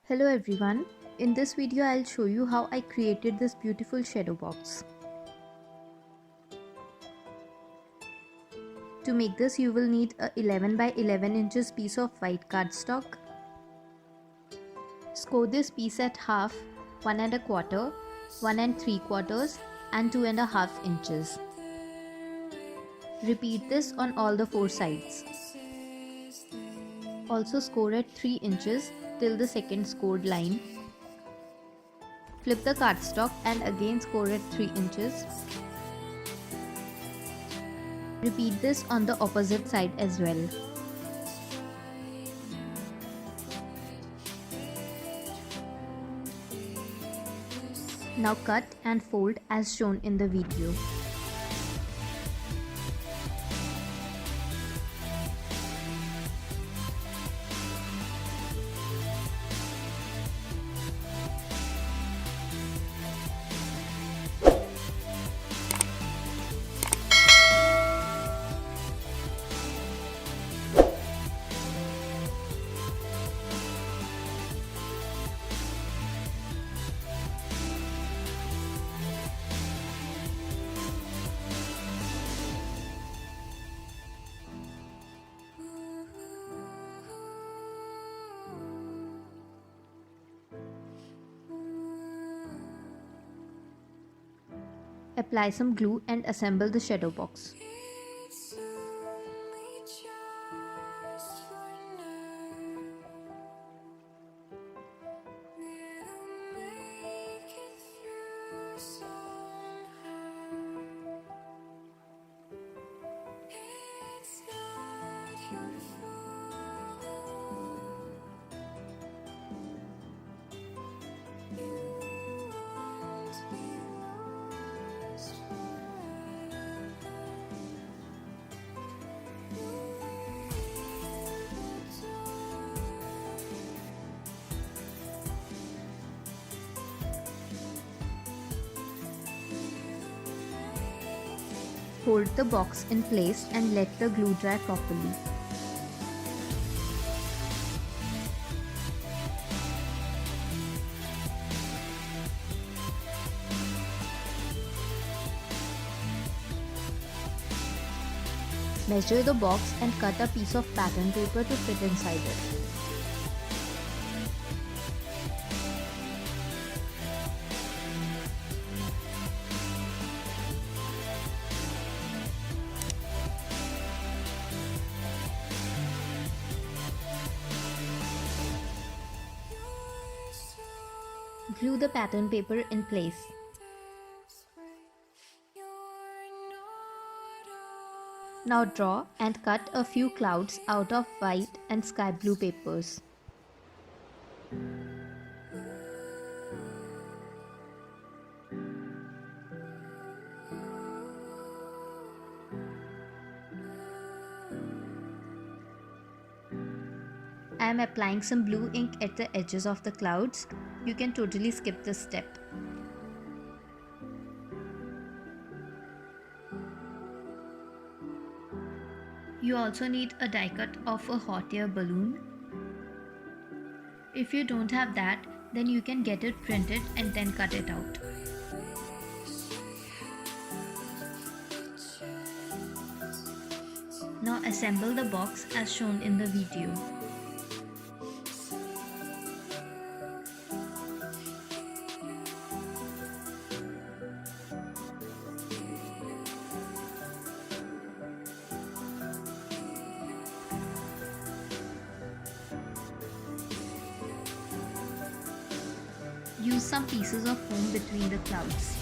Hello everyone, in this video I'll show you how I created this beautiful shadow box. To make this you will need a 11 by 11 inches piece of white cardstock. Score this piece at half, 1 and a quarter, 1 and 3/4 and 2.5 inches. Repeat this on all the 4 sides. Also score at 3 inches till the second scored line. Flip the cardstock and again score at 3 inches. Repeat this on the opposite side as well. Now cut and fold as shown in the video. Apply some glue and assemble the shadow box. Hold the box in place and let the glue dry properly. Measure the box and cut a piece of pattern paper to fit inside it. Glue the pattern paper in place. Now draw and cut a few clouds out of white and sky blue papers. I am applying some blue ink at the edges of the clouds. You can totally skip this step. You also need a die cut of a hot air balloon. If you don't have that, then you can get it printed and then cut it out. Now assemble the box as shown in the video. Use some pieces of foam between the clouds.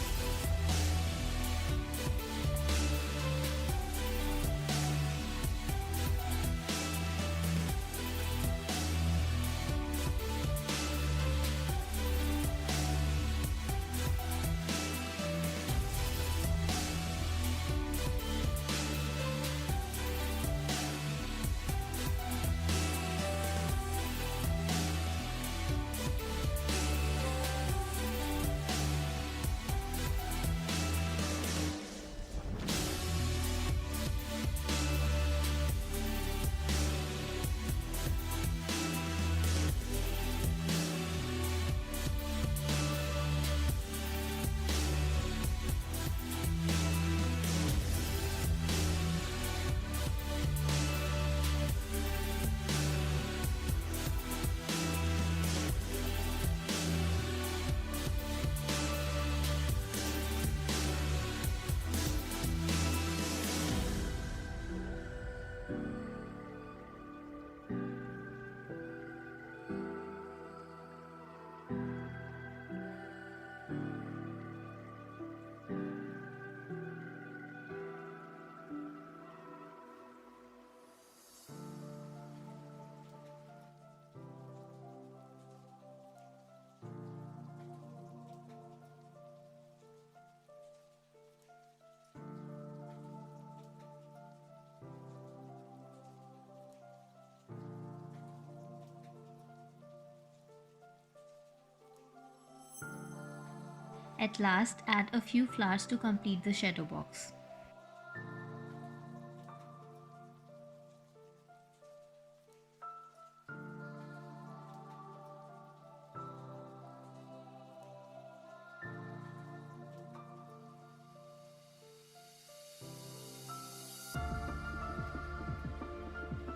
At last, add a few flowers to complete the shadow box.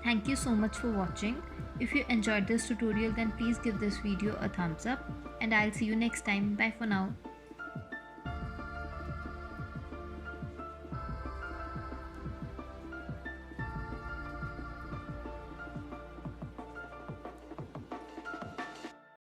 Thank you so much for watching. If you enjoyed this tutorial, then please give this video a thumbs up, and I'll see you next time. Bye for now.